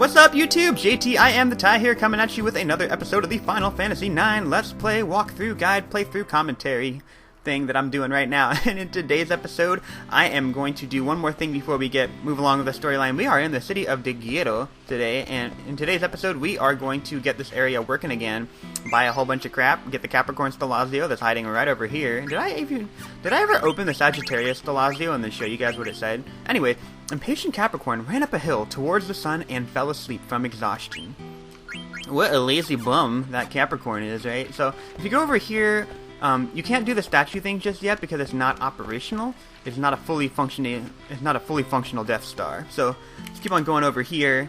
What's up, YouTube? JT, I am the Tie here, coming at you with another episode of the Final Fantasy IX Let's Play walkthrough guide playthrough commentary thing that I'm doing right now. And in today's episode, I am going to do one more thing before we move along with the storyline. We are in the city of Daguerro today, and in today's episode, we are going to get this area working again, buy a whole bunch of crap, get the Capricorn Stellazio that's hiding right over here. Did I ever open the Sagittarius Stellazio and then show you guys what it said? Anyway, impatient Capricorn ran up a hill towards the sun and fell asleep from exhaustion. What a lazy bum that Capricorn is, right? So, if you go over here, you can't do the statue thing just yet because it's not operational. It's not a fully functional Death Star. So, let's keep on going over here.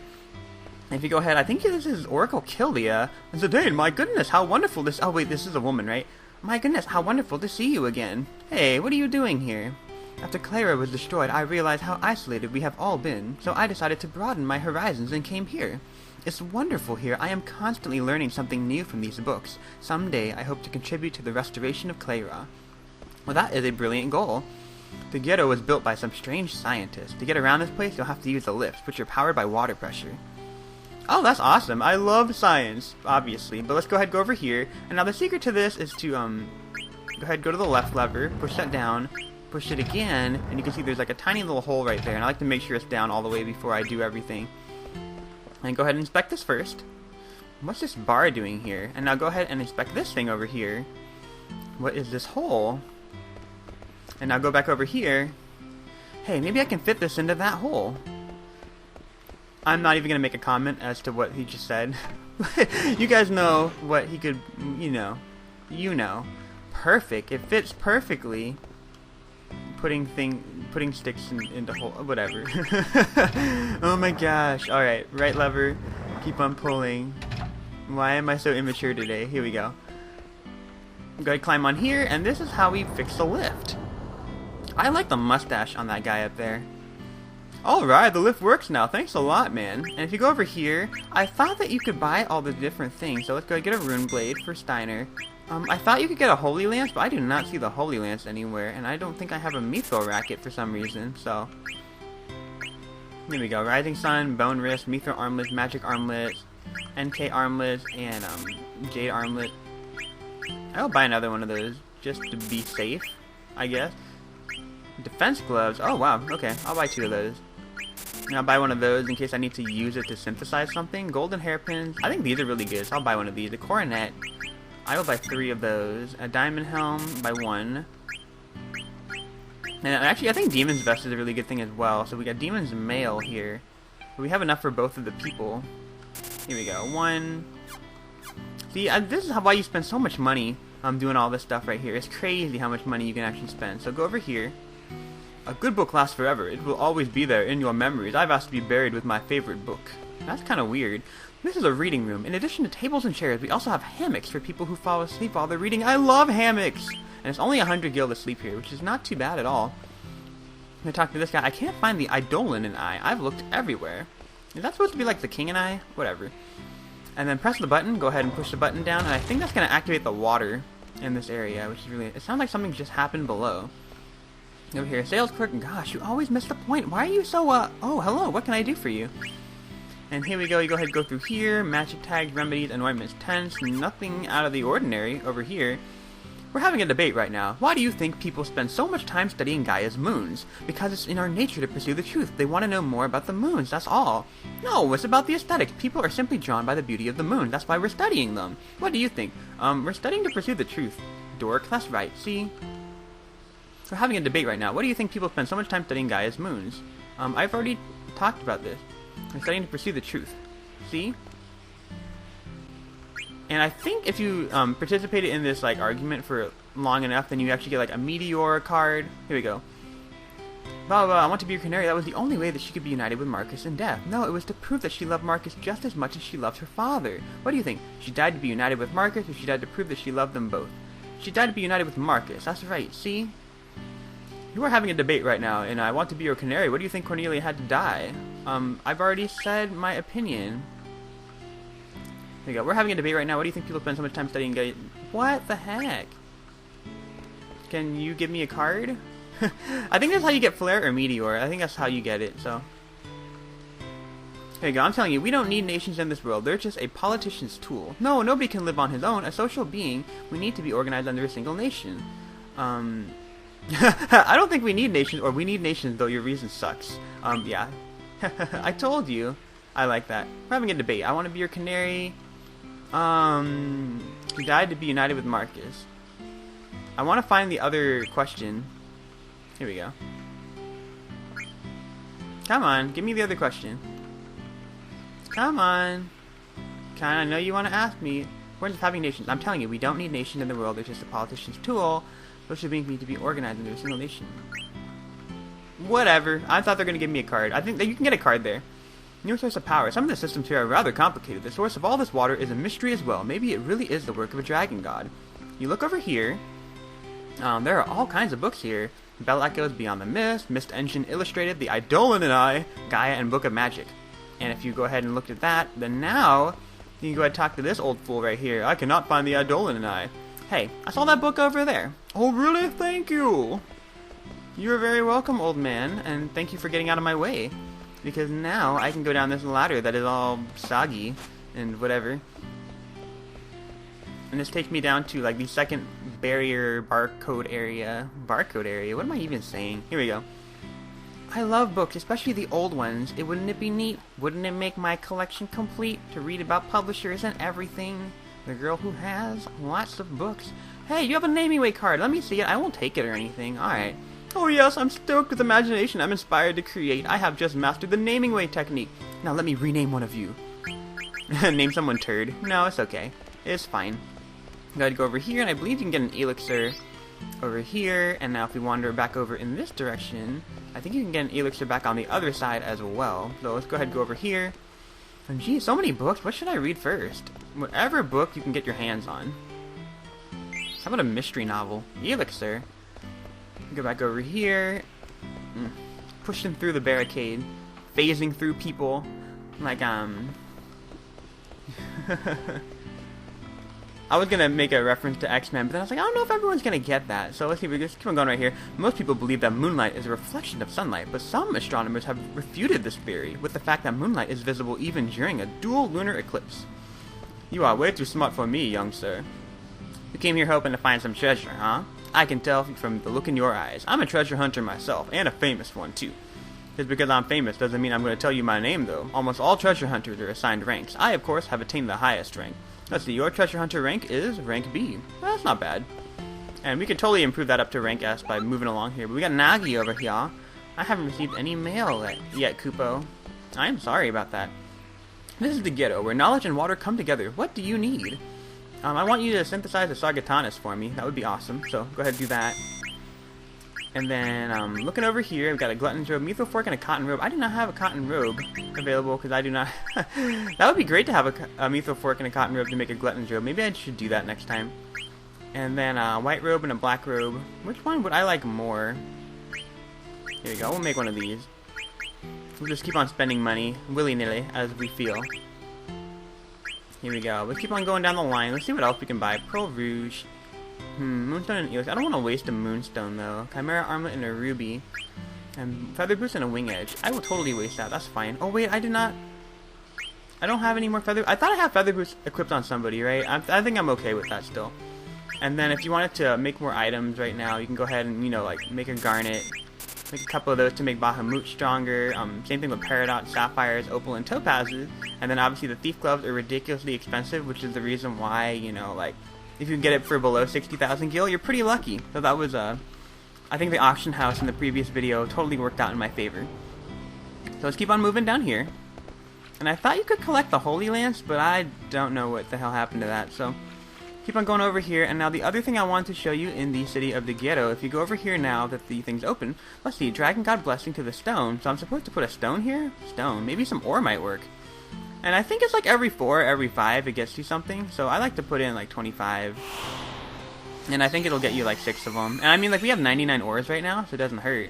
If you go ahead, I think this is Oracle Kildia. And Zidane, my goodness, how wonderful this... Oh, wait, this is a woman, right? My goodness, how wonderful to see you again. Hey, what are you doing here? After Clara was destroyed, I realized how isolated we have all been, so I decided to broaden my horizons and came here. It's wonderful here. I am constantly learning something new from these books. Someday, I hope to contribute to the restoration of Clara. Well, that is a brilliant goal. The ghetto was built by some strange scientist. To get around this place, you'll have to use the lifts, which are powered by water pressure. Oh, that's awesome. I love science, obviously. But let's go ahead and go over here. And now the secret to this is to, go ahead, go to the left lever, push that down, push it again, and you can see there's like a tiny little hole right there. And I like to make sure it's down all the way before I do everything. And go ahead and inspect this first. What's this bar doing here? And now go ahead and inspect this thing over here. What is this hole? And now go back over here. Hey, maybe I can fit this into that hole. I'm not even going to make a comment as to what he just said. You guys know what he could, you know. Perfect. It fits perfectly. Putting sticks into hole, whatever. Oh my gosh. Alright, right lever, keep on pulling. Why am I so immature today? Here we go. Go ahead, climb on here, and this is how we fix the lift. I like the mustache on that guy up there. Alright, the lift works now. Thanks a lot, man. And if you go over here, I thought that you could buy all the different things. So let's go get a rune blade for Steiner. I thought you could get a Holy Lance, but I do not see the Holy Lance anywhere, and I don't think I have a Mytho Racket for some reason, so... Here we go, Rising Sun, Bone Wrist, Mytho Armlet, Magic Armlet, NK Armlet, and Jade Armlet. I'll buy another one of those, just to be safe, I guess. Defense Gloves, oh wow, okay, I'll buy 2 of those. And I'll buy one of those in case I need to use it to synthesize something. Golden Hairpins, I think these are really good, so I'll buy one of these. A Coronet. I will buy 3 of those. A Diamond Helm, buy 1. And actually, I think Demon's Vest is a really good thing as well. So we got Demon's Mail here. We have enough for both of the people. Here we go. 1. See, this is why you spend so much money doing all this stuff right here. It's crazy how much money you can actually spend. So go over here. A good book lasts forever. It will always be there in your memories. I've asked to be buried with my favorite book. That's kind of weird. This is a reading room. In addition to tables and chairs, we also have hammocks for people who fall asleep while they're reading. I love hammocks! And it's only 100 gil to sleep here, which is not too bad at all. I'm gonna talk to this guy. I can't find the Eidolon in Eye. I've looked everywhere. Is that supposed to be like the King in Eye? Whatever. And then press the button. Go ahead and push the button down. And I think that's gonna activate the water in this area, which is really... It sounds like something just happened below. Over here, sales clerk. Gosh, you always miss the point. Why are you so, Oh, hello. What can I do for you? And here we go, you go ahead and go through here, magic tags, remedies, anointments, tents, nothing out of the ordinary over here. We're having a debate right now. Why do you think people spend so much time studying Gaia's moons? Because it's in our nature to pursue the truth. They want to know more about the moons, that's all. No, it's about the aesthetics. People are simply drawn by the beauty of the moon. That's why we're studying them. What do you think? We're studying to pursue the truth. Dork, that's right, see? We're having a debate right now. What do you think people spend so much time studying Gaia's moons? I've already talked about this. We're starting to pursue the truth. See? And I think if you participated in this like argument for long enough, then you actually get like a Meteor Card. Here we go. Blah, blah, blah, I want to be your canary. That was the only way that she could be united with Marcus in death. No, it was to prove that she loved Marcus just as much as she loved her father. What do you think? She died to be united with Marcus, or she died to prove that she loved them both? She died to be united with Marcus. That's right. See? You are having a debate right now, and I want to be your canary. What do you think Cornelia had to die? I've already said my opinion. There you go. We're having a debate right now. What do you think people spend so much time studying? What the heck? Can you give me a card? I think that's how you get Flare or Meteor. I think that's how you get it, so. There you go. I'm telling you, we don't need nations in this world. They're just a politician's tool. No, nobody can live on his own. A social being, we need to be organized under a single nation. I don't think we need nations, or we need nations, though your reason sucks. Yeah. I told you. I like that. We're having a debate. I want to be your canary. He died to be united with Marcus. I want to find the other question. Here we go. Come on, give me the other question. Come on. I know you want to ask me. We're just having nations. I'm telling you, we don't need nations in the world. They're just a politician's tool. Social beings need to be organized into a single nation. Whatever. I thought they were going to give me a card. I think that you can get a card there. New source of power. Some of the systems here are rather complicated. The source of all this water is a mystery as well. Maybe it really is the work of a dragon god. You look over here. There are all kinds of books here. Bell Echoes, Beyond the Mist, Mist Engine Illustrated, The Eidolon and I, Gaia, and Book of Magic. And if you go ahead and look at that, then now you can go ahead and talk to this old fool right here. I cannot find the Eidolon and I. Hey, I saw that book over there. Oh, really? Thank you. You're very welcome, old man, and thank you for getting out of my way. Because now I can go down this ladder that is all soggy and whatever. And this takes me down to like the second barrier barcode area. Barcode area? What am I even saying? Here we go. I love books, especially the old ones. Wouldn't it be neat? Wouldn't it make my collection complete to read about publishers and everything? The girl who has lots of books. Hey, you have a naming way card. Let me see it. I won't take it or anything. Alright. Oh yes, I'm stoked with imagination. I'm inspired to create. I have just mastered the naming way technique. Now let me rename one of you. Name someone Turd. No, it's okay. It's fine. Gotta go over here, and I believe you can get an elixir over here. And now if we wander back over in this direction, I think you can get an elixir back on the other side as well. So let's go ahead and go over here. And geez, so many books. What should I read first? Whatever book you can get your hands on. How about a mystery novel? Elixir. Go back over here. Pushing through the barricade. Phasing through people. Like, I was gonna make a reference to X-Men, but then I was like, I don't know if everyone's gonna get that. So let's see, we just keep on going right here. Most people believe that moonlight is a reflection of sunlight, but some astronomers have refuted this theory with the fact that moonlight is visible even during a dual lunar eclipse. You are way too smart for me, young sir. You came here hoping to find some treasure, huh? I can tell from the look in your eyes. I'm a treasure hunter myself, and a famous one, too. Just because I'm famous doesn't mean I'm going to tell you my name, though. Almost all treasure hunters are assigned ranks. I, of course, have attained the highest rank. Let's see, your treasure hunter rank is rank B. Well, that's not bad. And we could totally improve that up to rank S by moving along here. But we got Nagi over here. I haven't received any mail yet, Kupo. I'm sorry about that. This is the ghetto, where knowledge and water come together. What do you need? I want you to synthesize a Sargatanas for me. That would be awesome. So, go ahead and do that. And then, looking over here, we've got a glutton's robe, methyl fork, and a cotton robe. I do not have a cotton robe available, because I do not... That would be great to have a methyl fork and a cotton robe to make a glutton's robe. Maybe I should do that next time. And then, a white robe and a black robe. Which one would I like more? Here we go. We'll make one of these. We'll just keep on spending money, willy-nilly, as we feel. Here we go. Let's keep on going down the line. Let's see what else we can buy. Pearl Rouge. Moonstone and Elix. I don't want to waste a Moonstone, though. Chimera Armlet and a Ruby. And Feather Boost and a Wing Edge. I will totally waste that. That's fine. Oh, wait. I do not... I don't have any more Feather... I thought I had Feather Boost equipped on somebody, right? I think I'm okay with that still. And then if you wanted to make more items right now, you can go ahead and, you know, like, make a Garnet. Make a couple of those to make Bahamut stronger. Same thing with Peridot, Sapphires, Opal, and Topazes. And then obviously the Thief Gloves are ridiculously expensive, which is the reason why, you know, like, if you can get it for below 60,000 gil, you're pretty lucky. So that was, I think the auction house in the previous video totally worked out in my favor. So let's keep on moving down here. And I thought you could collect the Holy Lance, but I don't know what the hell happened to that, so... Keep on going over here, and now the other thing I want to show you in the city of Daguerro, if you go over here now that the thing's open, let's see, Dragon God Blessing to the stone, so I'm supposed to put a stone here? Stone, maybe some ore might work. And I think it's like every 4, every 5 it gets you something, so I like to put in like 25. And I think it'll get you like 6 of them. And I mean, like, we have 99 ores right now, so it doesn't hurt.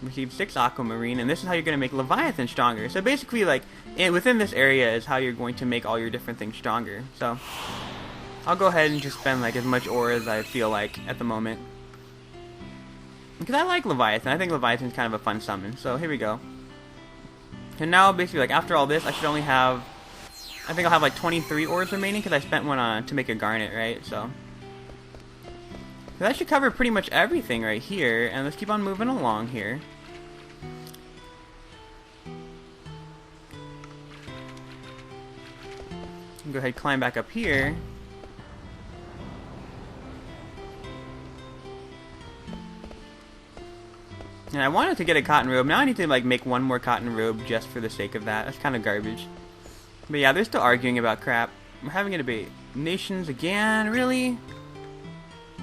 Receive 6 Aquamarine, and this is how you're going to make Leviathan stronger. So basically, like, within this area is how you're going to make all your different things stronger, so... I'll go ahead and just spend like as much ore as I feel like at the moment. Because I like Leviathan. I think Leviathan's kind of a fun summon. So here we go. And now, basically, like, after all this, I should only have... I think I'll have, like, 23 ores remaining, because I spent one on to make a garnet, right? So that should cover pretty much everything right here. And let's keep on moving along here. Go ahead, climb back up here. And I wanted to get a cotton robe. Now I need to like make one more cotton robe just for the sake of that. That's kind of garbage. But yeah, they're still arguing about crap. We're having a debate. Nations again? Really?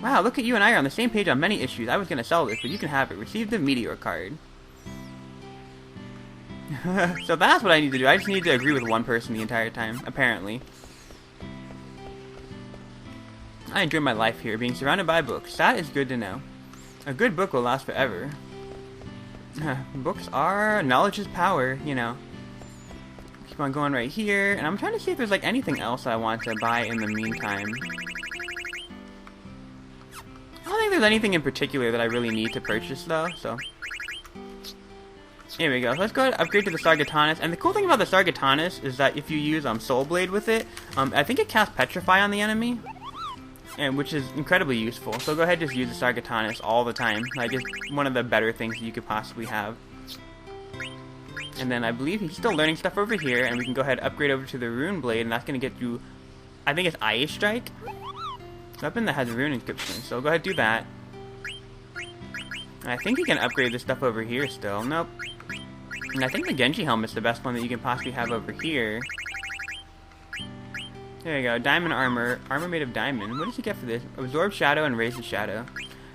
Wow, look at you and I are on the same page on many issues. I was going to sell this, but you can have it. Receive the Meteor Card. So that's what I need to do. I just need to agree with one person the entire time, apparently. I enjoy my life here, being surrounded by books. That is good to know. A good book will last forever. Books are... knowledge is power, you know. Keep on going right here, and I'm trying to see if there's like anything else I want to buy in the meantime. I don't think there's anything in particular that I really need to purchase though, so... Here we go. Let's go ahead and upgrade to the Sargatanas. And the cool thing about the Sargatanas is that if you use Soul Blade with it, I think it casts Petrify on the enemy, and which is incredibly useful. So go ahead and just use the Sargatanas all the time. Like, it's one of the better things that you could possibly have. And then I believe he's still learning stuff over here, and we can go ahead and upgrade over to the Rune Blade, and that's going to get you, I think it's Ice Strike? Weapon that has a rune inscription, so go ahead and do that. And I think you can upgrade this stuff over here still. Nope. And I think the Genji Helmet's the best one that you can possibly have over here. There you go, diamond armor. Armor made of diamond. What does he get for this? Absorb shadow and raise the shadow.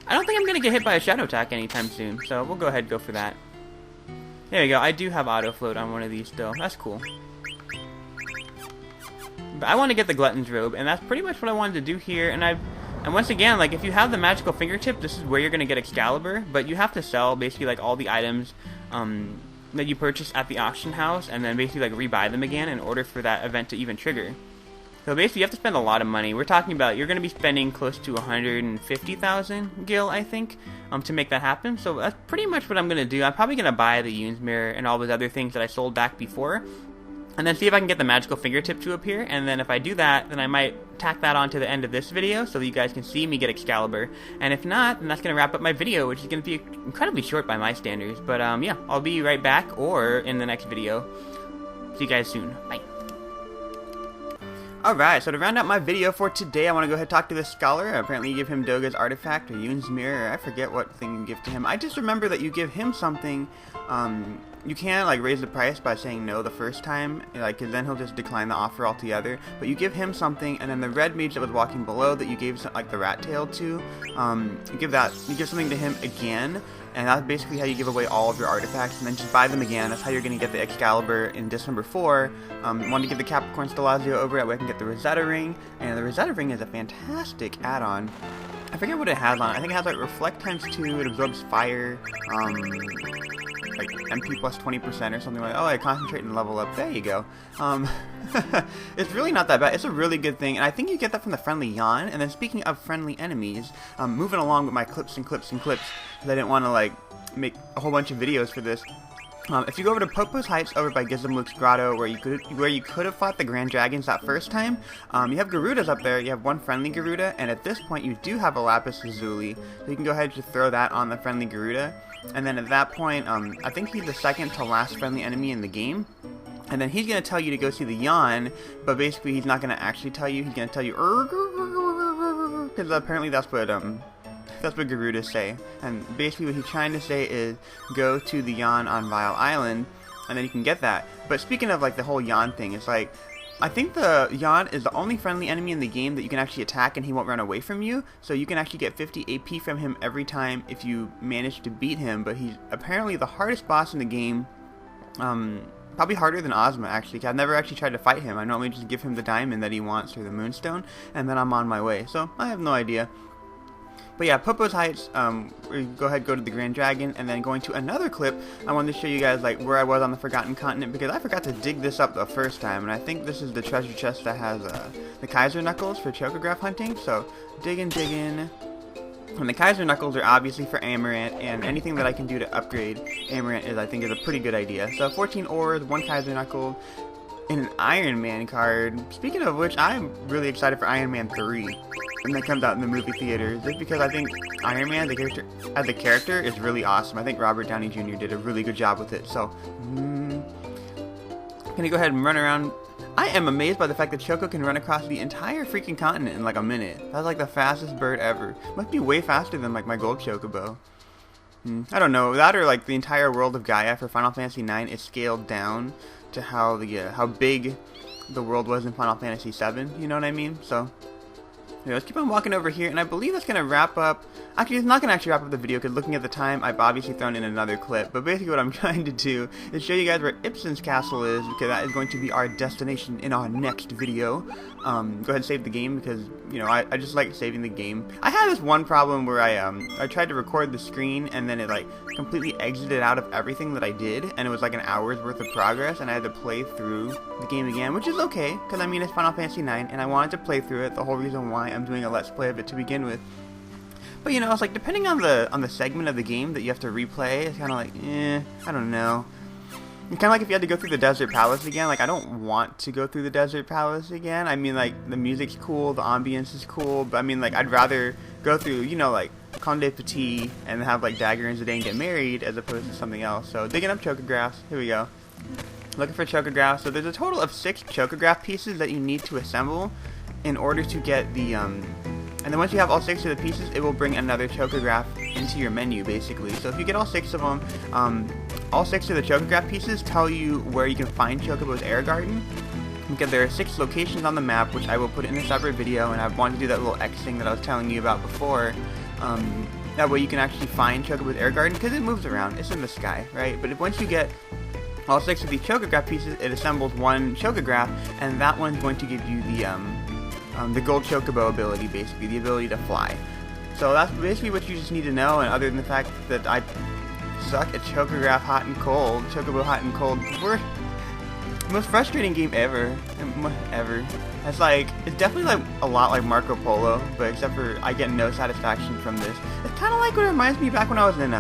I don't think I'm going to get hit by a shadow attack anytime soon, so we'll go ahead and go for that. There you go, I do have auto float on one of these still. That's cool. But I want to get the Glutton's Robe, and that's pretty much what I wanted to do here. And once again, like, if you have the magical fingertip, this is where you're going to get Excalibur, but you have to sell basically like all the items that you purchase at the auction house, and then basically like rebuy them again in order for that event to even trigger. So basically you have to spend a lot of money. We're talking about, you're going to be spending close to 150,000 gil, I think, to make that happen. So that's pretty much what I'm going to do. I'm probably going to buy the Yoon's Mirror and all those other things that I sold back before, and then see if I can get the magical fingertip to appear. And then if I do that, then I might tack that on to the end of this video so that you guys can see me get Excalibur. And if not, then that's going to wrap up my video, which is going to be incredibly short by my standards. But yeah, I'll be right back or in the next video. See you guys soon. Bye. Alright, so to round out my video for today, I want to go ahead and talk to this scholar. Apparently you give him Doga's artifact or Yoon's Mirror. I forget what thing you give to him. I just remember that you give him something. You can't like raise the price by saying no the first time, like, cause then he'll just decline the offer altogether. But you give him something, and then the red mage that was walking below that you gave like the rat tail to, you give something to him again, and that's basically how you give away all of your artifacts, and then just buy them again. That's how you're gonna get the Excalibur in disc number 4. Want to give the Capricorn Stellazio over, that way I can get the Rosetta Ring, and the Rosetta Ring is a fantastic add-on. I forget what it has on it. I think it has like Reflect ×2, it absorbs fire, like MP plus 20% or something like that. Oh, I concentrate and level up. There you go. It's really not that bad. It's a really good thing, and I think you get that from the friendly Yan. And then speaking of friendly enemies, moving along with my clips and clips and clips, because I didn't want to like make a whole bunch of videos for this. If you go over to Popo's Heights over by Gizamluke's Grotto, where you could have fought the Grand Dragons that first time, you have Garudas up there. You have one friendly Garuda, and at this point you do have a Lapis Lazuli, so you can go ahead and just throw that on the friendly Garuda. And then at that point, I think he's the second to last friendly enemy in the game. And then he's going to tell you to go see the Yan, but basically he's not going to actually tell you. He's going to tell you, because apparently that's what Garudas say. And basically what he's trying to say is, go to the Yan on Vile Island, and then you can get that. But speaking of like the whole Yan thing, it's like, I think the Yan is the only friendly enemy in the game that you can actually attack and he won't run away from you. So you can actually get 50 AP from him every time if you manage to beat him. But he's apparently the hardest boss in the game. Probably harder than Ozma, actually. I've never actually tried to fight him. I normally just give him the diamond that he wants or the moonstone, and then I'm on my way. So I have no idea. But yeah, Popo's Heights, we go ahead, go to the Grand Dragon, and then going to another clip, I wanted to show you guys like where I was on the Forgotten Continent, because I forgot to dig this up the first time, and I think this is the treasure chest that has the Kaiser Knuckles for Chocograph hunting. So digging, And the Kaiser Knuckles are obviously for Amaranth, and anything that I can do to upgrade Amaranth I think is a pretty good idea. So 14 ores, 1 Kaiser Knuckle, and an Iron Man card. Speaking of which, I'm really excited for Iron Man 3 when that comes out in the movie theaters, just because I think Iron Man, as a character, is really awesome. I think Robert Downey Jr. did a really good job with it. So, gonna go ahead and run around. I am amazed by the fact that Choco can run across the entire freaking continent in like a minute. That's like the fastest bird ever. Must be way faster than like my gold Chocobo. I don't know. That or like the entire world of Gaia for Final Fantasy IX is scaled down to how big the world was in Final Fantasy VII. You know what I mean? So yeah, let's keep on walking over here, and I believe that's gonna wrap up. Actually, it's not gonna actually wrap up the video because looking at the time, I've obviously thrown in another clip. But basically, what I'm trying to do is show you guys where Ipsen's castle is, because that is going to be our destination in our next video. Go ahead and save the game because I just like saving the game. I had this one problem where I tried to record the screen and then it like completely exited out of everything that I did, and it was like an hour's worth of progress, and I had to play through the game again, which is okay because I mean it's Final Fantasy IX, and I wanted to play through it. The whole reason why I'm doing a let's play of it to begin with. But it's like depending on the segment of the game that you have to replay, it's kind of like I don't know. It's kind of like if you had to go through the Desert Palace again. Like I don't want to go through the Desert Palace again. I mean, like the music's cool, the ambience is cool, but I mean, like I'd rather go through like Conde Petit and have like Daguerro and Zidane get married as opposed to something else. So digging up Chocographs. Here we go. Looking for Chocographs. So there's a total of 6 Chocograph pieces that you need to assemble in order to get the and then once you have all 6 of the pieces, it will bring another Chocograph into your menu, basically. So if you get all 6 of them, all 6 of the Chocograph pieces tell you where you can find Chocobo's Air Garden, because there are 6 locations on the map, which I will put in a separate video, and I wanted to do that little X thing that I was telling you about before. That way you can actually find Chocobo's Air Garden, because it moves around. It's in the sky, right? But once you get all 6 of these Chocograph pieces, it assembles one Chocograph, and that one's going to give you the gold Chocobo ability, basically, the ability to fly. So that's basically what you just need to know, and other than the fact that I suck at Chocograph Hot and Cold, Chocobo Hot and Cold, we're the most frustrating game ever. It's definitely like a lot like Marco Polo, but except for I get no satisfaction from this. It's kind of like what it reminds me back when I was in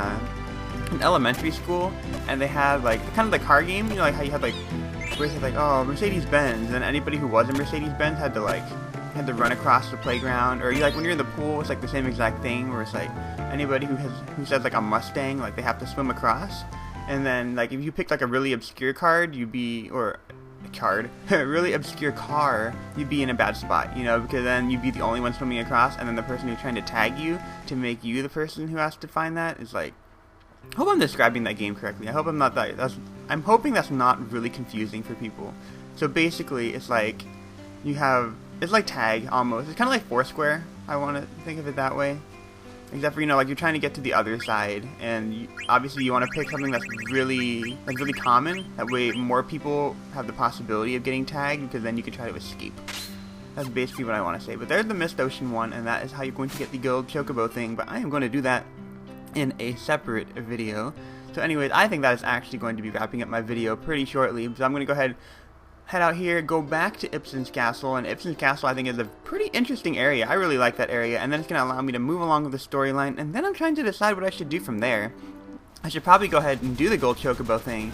elementary school, and they had like kind of the car game, like how you had like where it's like, oh, Mercedes-Benz, and anybody who was a Mercedes-Benz had to run across the playground, or like when you're in the pool, it's like the same exact thing where it's like anybody who says like a Mustang, like they have to swim across, and then like if you picked like a really obscure card, a really obscure car, you'd be in a bad spot, because then you'd be the only one swimming across, and then the person who's trying to tag you to make you the person who has to find that is like. I hope I'm describing that game correctly. I hope I'm hoping that's not really confusing for people. So basically, it's like it's like tag almost. It's kind of like Foursquare. I want to think of it that way. Except for like you're trying to get to the other side, and obviously you want to pick something that's really common. That way, more people have the possibility of getting tagged, because then you can try to escape. That's basically what I want to say. But there's the Mist Ocean one, and that is how you're going to get the gold Chocobo thing. But I am going to do that in a separate video. So anyways, I think that is actually going to be wrapping up my video pretty shortly. So I'm going to go ahead, head out here, go back to Ipsen's Castle, and Ipsen's Castle I think is a pretty interesting area. I really like that area, and then it's going to allow me to move along with the storyline, and then I'm trying to decide what I should do from there. I should probably go ahead and do the gold Chocobo thing.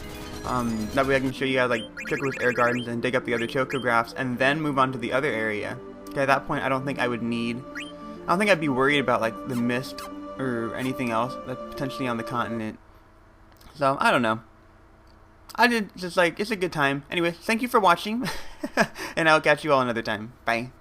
That way I can show you guys like Chocobo's Air Gardens and dig up the other Chocographs, and then move on to the other area. Okay, at that point I don't think I'd be worried about like the mist or anything else that's potentially on the continent. So, I don't know. It's a good time. Anyway, thank you for watching, and I'll catch you all another time. Bye.